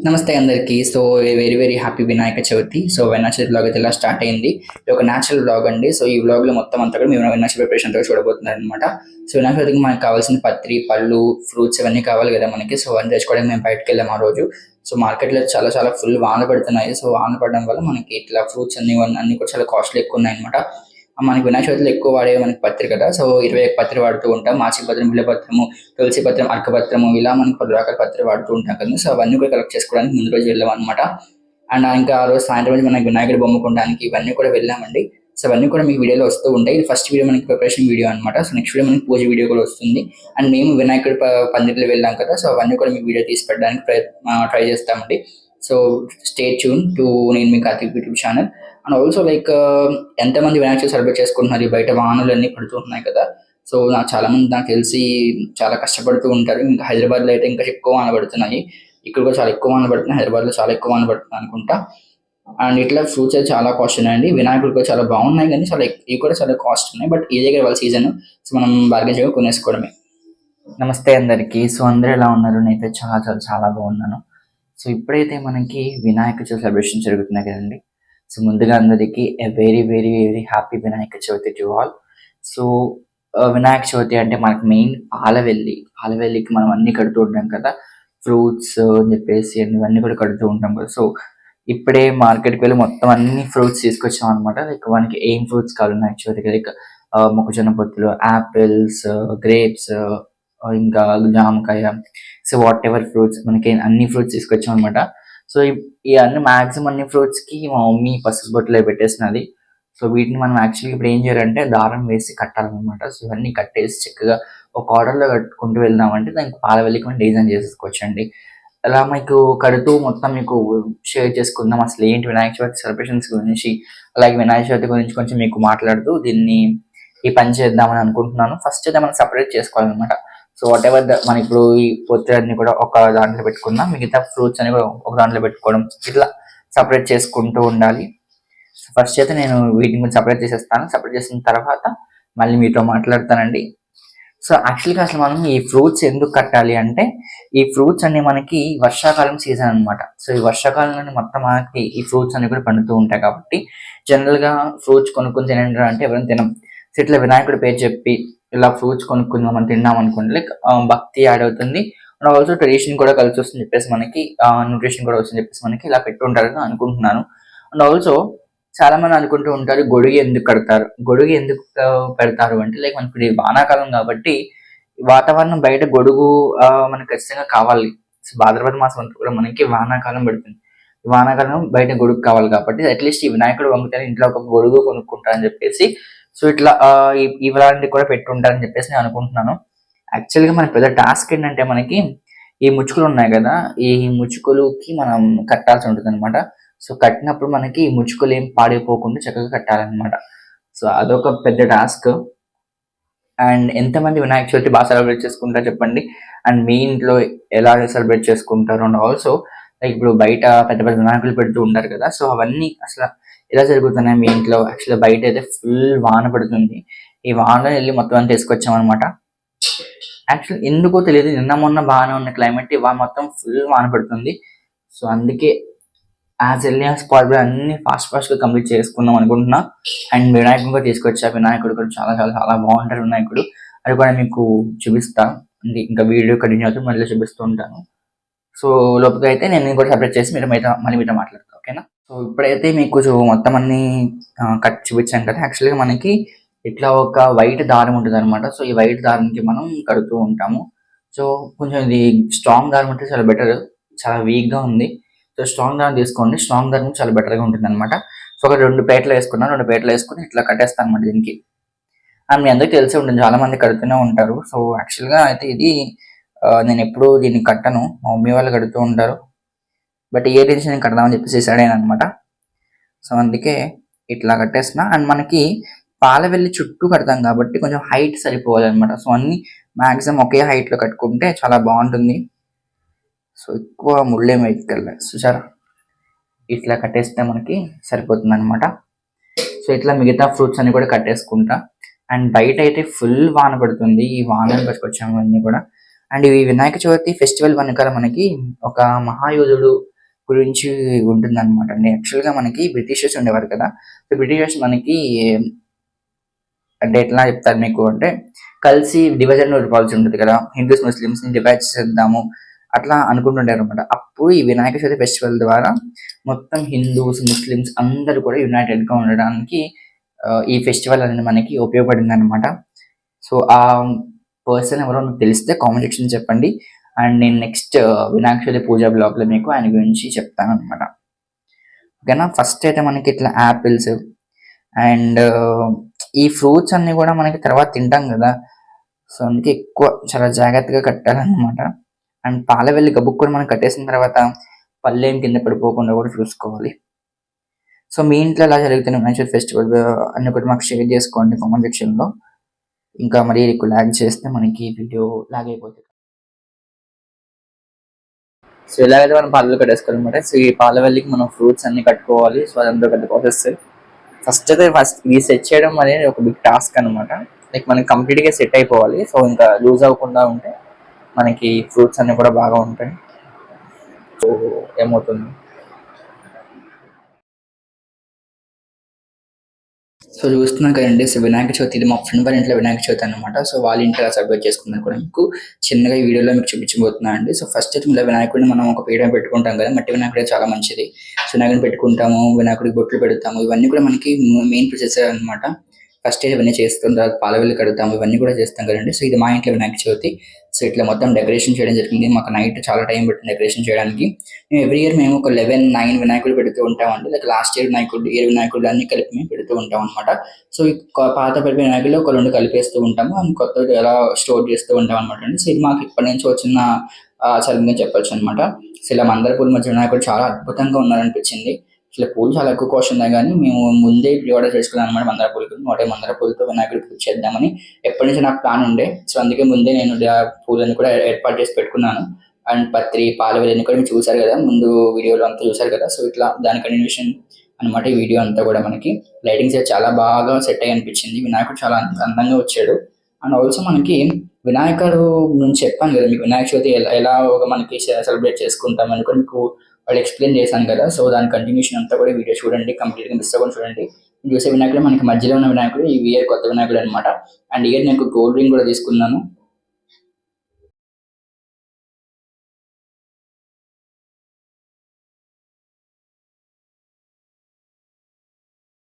నమస్తే అందరికీ. So very very happy Vinayaka Chavithi. So Vinayaka Chavithi blog అయితే ఇలా స్టార్ట్ అయింది. ఇది ఒక న్యాచురల్ బ్లాగ్ అండి. సో ఈ బ్లాగ్ లో మొత్తం అంతా కూడా మేము వినాయక చవితి ప్రిపరేషన్ అంతా చూడబోతున్నారు అనమాట. సో వినాయక చవితికి మనకి కావాల్సిన పత్రి, పళ్ళు, ఫ్రూట్స్ ఇవన్నీ కావాలి కదా మనకి. సో అన్ని తెచ్చుకోవడానికి మేము బయటకు వెళ్ళాము ఆ రోజు. సో మార్కెట్ లో చాలా చాలా ఫుల్ వాన పడుతున్నాయి. సో వాన పడడం వల్ల మనకి ఇట్లా ఫ్రూట్స్ అన్ని కూడా చాలా కాస్ట్లీ ఎక్కువ ఉన్నాయి అనమాట. మనకి వినాయక చవితిలో ఎక్కువ వాడేది మనకి పత్రి కదా. సో 21 పత్రి వాడుతూ ఉంటాం. మాచి పత్రం, బిల్వపత్రము, తులసి పత్రం, అర్కపత్రము ఇలా మనకి 10 రకాల పత్రి వాడుతూ ఉంటాం కదా. సో అవన్నీ కూడా కలెక్ట్ చేసుకోవడానికి ముందు రోజు వెళ్ళాం అనమాట. అండ్ ఇంకా ఆ రోజు సాయంత్రం రోజు మనకి వినాయకుడి బొమ్మ కొనడానికి ఇవన్నీ కూడా వెళ్ళామండి. సో అవన్నీ కూడా మీకు వీడియోలో వస్తూ ఉంటాయి. ఇది ఫస్ట్ వీడియో మనకి ప్రిపరేషన్ వీడియో అనమాట. సో నెక్స్ట్ వీడియో మనకి పూజ వీడియో కూడా వస్తుంది. అండ్ మేము వినాయకుడి పందిరిలో వెళ్ళాం కదా. సో అవన్నీ కూడా మీకు వీడియో తీసి పెట్టడానికి ట్రై చేస్తామండి. సో స్టే ట్యూన్ టు నేను మీ Karthik YouTube channel. And also like ఎంతమంది వినాయక చవితి సెలబ్రేట్ చేసుకుంటున్నారు. బయట వానలు అన్ని పడుతున్నాయి కదా. సో చాలా మంది నాకు తెలిసి చాలా కష్టపడుతూ ఉంటారు. ఇంకా హైదరాబాద్ లో అయితే ఇంకా ఎక్కువ వాన పడుతున్నాయి. ఇక్కడ కూడా చాలా ఎక్కువ వాన పడుతున్నాయి. హైదరాబాద్ లో చాలా ఎక్కువ వాన పడుతుంది అనుకుంటా. అండ్ ఇట్లా ఫ్రూట్స్ అయితే చాలా కాస్ట్ ఉన్నాయండి. వినాయకుడు కూడా చాలా బాగున్నాయి కానీ చాలా ఇవి కూడా చాలా కాస్ట్ ఉన్నాయి. బట్ ఈ దగ్గర వాళ్ళ సీజన్. సో మనం బార్గెన్ చేయగా కొనేసుకోవడమే. నమస్తే అందరికీ. సో అందరూ ఎలా ఉన్నారు? నేనైతే చాలా చాలా చాలా బాగున్నాను. సో ఇప్పుడైతే మనకి వినాయక చవితి సెలబ్రేషన్ జరుగుతున్నాయి కదండి. సో ముందుగా అందరికీ very very very happy Vinayaka Chavithi to all. So Vinayaka Chavithi అంటే మనకి మెయిన్ పాలవెల్లికి మనం అన్ని కడుతూ ఉంటాం కదా. ఫ్రూట్స్ అని చెప్పేసి ఇవన్నీ కూడా కడుతూ ఉంటాం కదా. సో ఇప్పుడే మార్కెట్కి వెళ్ళి మొత్తం అన్ని ఫ్రూట్స్ తీసుకొచ్చాం అనమాట. లైక్ మనకి ఏం ఫ్రూట్స్ కావాలి వినాయక చవితికి, లైక్ మొక్కజొన్న పొత్తులు, యాపిల్స్, గ్రేప్స్, ఇంకా జామకాయ, సో వాట్ ఎవర్ ఫ్రూట్స్ మనకి అన్ని ఫ్రూట్స్ తీసుకొచ్చాం అనమాట. సో ఈ అన్ని మాక్సిమం అన్ని ఫ్రూట్స్ కి మా మమ్మీ పసుపు బొట్టులో పెట్టేసినది. సో వీటిని మనం యాక్చువల్లీ ఇప్పుడు ఏం చేయాలంటే దారం వేసి కట్టాలన్నమాట. సో ఇవన్నీ కట్టేసి చక్కగా ఒక ఆర్డర్ లో కట్టుకుంటూ వెళ్దామంటే దానికి పాలవెల్లికి మనం డిజైన్ చేసేసుకోవచ్చండి. అలా మీకు కడుతూ మొత్తం మీకు షేర్ చేసుకుందాం అసలు ఏంటి వినాయక చవితి సెలబ్రేషన్స్ గురించి, అలాగే వినాయక చవితి గురించి కొంచెం మీకు మాట్లాడుతూ ఈ పని చేద్దామని అనుకుంటున్నాను. ఫస్ట్ అయితే మనం సపరేట్ చేసుకోవాలన్నమాట. సో వాట్ ఎవర్ మన ఇప్పుడు ఈ పొత్తులన్నీ కూడా ఒక దాంట్లో పెట్టుకుందాం, మిగతా ఫ్రూట్స్ అని కూడా ఒక దాంట్లో పెట్టుకోవడం, ఇట్లా సపరేట్ చేసుకుంటూ ఉండాలి. ఫస్ట్ అయితే నేను వీటిని సపరేట్ చేసేస్తాను. సపరేట్ చేసిన తర్వాత మళ్ళీ మీతో మాట్లాడతానండి. సో యాక్చువల్గా అసలు మనం ఈ ఫ్రూట్స్ ఎందుకు కట్టాలి అంటే, ఈ ఫ్రూట్స్ అన్ని మనకి వర్షాకాలం సీజన్ అనమాట. సో ఈ వర్షాకాలంలోనే మొత్తం మనకి ఈ ఫ్రూట్స్ అన్ని కూడా పండుతూ ఉంటాయి కాబట్టి జనరల్ గా ఫ్రూట్స్ కొనుక్కొని తినండి అంటే ఎవరైనా తినం. సో ఇట్లా వినాయకుడి పేరు చెప్పి ఇలా ఫ్రూట్స్ కొనుక్కుందాం మనం తిన్నాం అనుకోండి, లైక్ భక్తి యాడ్ అవుతుంది. అండ్ ఆల్సో ట్రెడిషన్ కూడా కలిసి వస్తుంది చెప్పేసి మనకి, న్యూట్రిషన్ కూడా వస్తుంది చెప్పేసి మనకి ఇలా పెట్టుంటారని అనుకుంటున్నాను. అండ్ ఆల్సో చాలా మంది అనుకుంటూ ఉంటారు గొడుగు ఎందుకు కడతారు, గొడుగు ఎందుకు పెడతారు అంటే, లైక్ మనకి వానాకాలం కాబట్టి వాతావరణం బయట గొడుగు మనకి ఖచ్చితంగా కావాలి. భాద్రపద మాసం అంతా కూడా మనకి వానాకాలం పడుతుంది. వానాకాలం బయట గొడుగు కావాలి కాబట్టి అట్లీస్ట్ ఈ వినాయకుడు వంగుతారు ఇంట్లో ఒక గొడుగు కొనుక్కుంటారని చెప్పేసి, సో ఇట్లా ఇలాంటివి కూడా పెట్టుంటారని చెప్పేసి నేను అనుకుంటున్నాను. యాక్చువల్గా మన పెద్ద టాస్క్ ఏంటంటే మనకి ఈ ముచ్చుకులు ఉన్నాయి కదా, ఈ ముచ్చుకులుకి మనం కట్టాల్సి ఉంటుంది అనమాట. సో కట్టినప్పుడు మనకి ఈ ముచ్చుకులు ఏం పాడైపోకుండా చక్కగా కట్టాలన్నమాట. సో అదొక పెద్ద టాస్క్. అండ్ ఎంతమంది వినాయక చవితి బాగా సెలబ్రేట్ చేసుకుంటారో చెప్పండి. అండ్ మీ ఇంట్లో ఎలా సెలబ్రేట్ చేసుకుంటారు. అండ్ ఆల్సో లైక్ ఇప్పుడు బయట పెద్ద పెద్ద వినాయకులు పెడుతూ ఉంటారు కదా. సో అవన్నీ అసలు ఎలా జరుగుతున్నాయి మీ ఇంట్లో? యాక్చువల్గా బయట అయితే ఫుల్ వాన పడుతుంది. ఈ వానలో వెళ్ళి మొత్తం అంతా తీసుకొచ్చాం అనమాట. యాక్చువల్ ఎందుకో తెలియదు, నిన్న మొన్న బాగానే ఉన్న క్లైమేట్ ఇవాళ మొత్తం ఫుల్ వాన పడుతుంది. సో అందుకే యాజ్ ఎర్లీ యాజ్ పాసిబుల్ అన్ని ఫాస్ట్ గా కంప్లీట్ చేసుకుందాం అనుకుంటున్నా. అండ్ వినాయకుడు కూడా తీసుకొచ్చా. వినాయకుడు కూడా చాలా చాలా చాలా బాగుంటారు వినాయకుడు. అది కూడా మీకు చూపిస్తా. ఇంకా వీడియో కంటిన్యూ అవుతుంది, మళ్ళీ చూపిస్తూ ఉంటాను. సో లోపల అయితే నేను కూడా సపరేట్ చేసి మళ్ళీ మీతో మాట్లాడతాను, ఓకేనా? సో ఇప్పుడైతే మీకు మొత్తం అన్ని కట్ చూపించాను కదా. యాక్చువల్గా మనకి ఇట్లా ఒక వైట్ దారం ఉంటుంది అనమాట. సో ఈ వైట్ దారానికి మనం కడుతూ ఉంటాము. సో కొంచెం ఇది స్ట్రాంగ్ దారం ఉంటే చాలా బెటర్. చాలా వీక్ గా ఉంది. సో స్ట్రాంగ్ దారం తీసుకోండి. స్ట్రాంగ్ దారం చాలా బెటర్ గా ఉంటుంది అనమాట. సో ఒక 2 పేటలు వేసుకున్నాను. 2 పేటలు వేసుకుని ఇట్లా కట్టేస్తాను అనమాట దీనికి. అండ్ మీ అందరికీ తెలిసి ఉంటుంది, చాలా మంది కడుతూనే ఉంటారు. సో యాక్చువల్గా అయితే ఇది నేను ఎప్పుడు దీన్ని కట్టను, మా మమ్మీ వాళ్ళు కడుతూ ఉంటారు. బట్ ఏ టెన్షన్ నేను కడదామని చెప్పేసి డిసైడ్ అయ్యాను అనమాట. సో అందుకే ఇట్లా కట్టేసిన. అండ్ మనకి పాలవెల్లి చుట్టూ కడతాం కాబట్టి కొంచెం హైట్ సరిపోవాలన్నమాట. సో అన్ని మాక్సిమం ఒకే హైట్ లో కట్టుకుంటే చాలా బాగుంటుంది. సో ఎక్కువ ముళ్ళేం వేయగలరు చూసారా, ఇట్లా కట్టేస్తే మనకి సరిపోతుంది అనమాట. సో ఇట్లా మిగతా ఫ్రూట్స్ అన్ని కూడా కట్టేసుకుంటా. అండ్ బయట అయితే ఫుల్ వాన పడుతుంది. ఈ వాన పట్టుకొచ్చాము అన్ని కూడా. అండ్ ఈ వినాయక చవితి ఫెస్టివల్ వెనకాల మనకి ఒక మహాయోధుడు గురించి ఉంటుందన్నమాట అండి. యాక్చువల్గా మనకి బ్రిటిషర్స్ ఉండేవారు కదా, సో బ్రిటిషర్స్ మనకి అంటే ఎట్లా చెప్తారు మీకు అంటే, కలిసి డివిజన్ పాలసీ ఉంటుంది కదా, హిందూస్ ముస్లిమ్స్ ని డివైడ్ చేద్దాము అట్లా అనుకుంటుంటారు అనమాట. అప్పుడు ఈ వినాయక చవితి ఫెస్టివల్ ద్వారా మొత్తం హిందూస్ ముస్లిమ్స్ అందరూ కూడా యునైటెడ్ గా ఉండడానికి ఈ ఫెస్టివల్ అనేది మనకి ఉపయోగపడింది అనమాట. సో ఆ పర్సన్ ఎవరో మీకు తెలిస్తే కామెంట్ సెక్షన్ చెప్పండి. అండ్ నేను నెక్స్ట్ వినాయక చవితి పూజా బ్లాగ్ లో మీకు ఆయన గురించి చెప్తాను అనమాట. ఓకేనా. ఫస్ట్ అయితే మనకి ఇట్లా యాపిల్స్ అండ్ ఈ ఫ్రూట్స్ అన్ని కూడా మనకి తర్వాత తింటాం కదా, సో అందుకే ఎక్కువ చాలా జాగ్రత్తగా కట్టాలన్నమాట. అండ్ పాలవెల్లి గబుక్ కూడా మనం కట్టేసిన తర్వాత పళ్ళేం కింద పడిపోకుండా కూడా చూసుకోవాలి. సో మీ ఇంట్లో ఎలా జరుగుతున్న వినాయక ఫెస్టివల్ అన్ని కూడా మాకు షేర్ చేసుకోండి కామెంట్ సెక్షన్ లో. ఇంకా మరి ఎక్కువ లాగ్ చేస్తే మనకి వీడియో లాగ్ అయిపోతుంది. సో ఇలాగైతే మనం పాలలు కట్టేసుకోవాలన్నమాట. సో ఈ పాలవెల్లికి మనం ఫ్రూట్స్ అన్ని కట్టుకోవాలి. సో అదంతా పెద్ద ప్రాసెస్. ఫస్ట్ ఇది సెట్ చేయడం అనేది ఒక బిగ్ టాస్క్ అనమాట. లైక్ మనకి కంప్లీట్ గా సెట్ అయిపోవాలి. సో ఇంకా లూజ్ అవ్వకుండా ఉంటే మనకి ఫ్రూట్స్ అన్ని కూడా బాగా ఉంటాయి. సో ఏమవుతుంది, సో చూస్తున్నాం కదండి. సో వినాయక చవితి ఇది మా ఫ్రెండ్ వాళ్ళ ఇంట్లో వినాయక చవితి అనమాట. సో వాళ్ళ ఇంట్లో సెలబ్రేట్ చేసుకుందాం కూడా మీకు చిన్నగా ఈ వీడియోలో మీకు చూపించబోతున్నాను అండి. సో ఫస్ట్ అయితే ఇలా వినాయకుడిని మనం ఒక పీఠం పెట్టుకుంటాం కదా, మట్టి వినాయకుడే చాలా మంచిది. సో వినాయకుడిని పెట్టుకుంటాము, వినాయకుడికి బొట్లు పెడతాము, ఇవన్నీ కూడా మనకి మెయిన్ ప్రొసెస్ అనమాట. ఫస్ట్ ఇవన్నీ చేస్తాం, తర్వాత పాలవెల్లి కడతాము, ఇవన్నీ కూడా చేస్తాం కదండి. సో ఇది మా ఇంట్లో వినాయక చవితి. సో ఇట్లా మొత్తం డెకరేషన్ చేయడం జరిగింది. మాకు నైట్ చాలా టైం పట్టింది డెకరేషన్ చేయడానికి. మేము ఎవ్రీ ఇయర్ మేము ఒక 11-9 వినాయకులు పెడుతూ ఉంటామండి. లైక్ లాస్ట్ ఇయర్ వినాయకుడు అన్ని కలిపి మేము పెడుతూ ఉంటాం అనమాట. సో ఈ పాత పడిపోయిన వినాయకులు ఒక 2 కలిపేస్తూ ఉంటాము అండ్ కొత్త ఎలా స్టోర్ చేస్తూ ఉంటాం అనమాట అండి. సో ఇది మాకు ఇప్పటి నుంచి వచ్చిన ఆచారంగా చెప్పొచ్చు అనమాట. సో ఇలా మందార మధ్య వినాయకుడు చాలా అద్భుతంగా ఉన్నారనిపించింది. ఇట్లా పూలు చాలా ఎక్కువ కాస్ట్ ఉన్నాయి కానీ మేము ముందే ఆర్డర్ చేసుకున్నాం అనమాట. మందార పూలతో వినాయకుడి పూజ చేద్దామని ఎప్పటి నుంచి నాకు ప్లాన్ ఉండే. సో అందుకే ముందే నేను పూలను కూడా ఏర్పాటు చేసి పెట్టుకున్నాను. అండ్ పత్రి పాలవెల్లిని కూడా మీరు చూసారు కదా, ముందు వీడియోలో అంతా చూసారు కదా. సో ఇట్లా దాని కంటిన్యూషన్ అనమాట ఈ వీడియో అంతా కూడా. మనకి లైటింగ్స్ చాలా బాగా సెట్ అయ్యి అనిపించింది. వినాయకుడు చాలా అందంగా వచ్చాడు. అండ్ ఆల్సో మనకి వినాయకుడు నుంచి చెప్పాను కదా మీకు, వినాయక చవితి ఎలా మనకి సెలబ్రేట్ చేసుకుంటామని కూడా మీకు వాళ్ళు ఎక్స్ప్లెయిన్ చేశాను కదా. సో దాని కంటిన్యూషన్ అంతా కూడా వీడియో చూడండి, కంప్లీట్గా మిస్ అవ్వకుండా చూడండి. చూసే వినాయకుడు మనకి మధ్యలో ఉన్న వినాయకుడు ఈ ఇయర్ కొత్త వినాయకుడు అనమాట. అండ్ ఇయర్ నేను గోల్డ్ రింగ్ కూడా తీసుకున్నాను.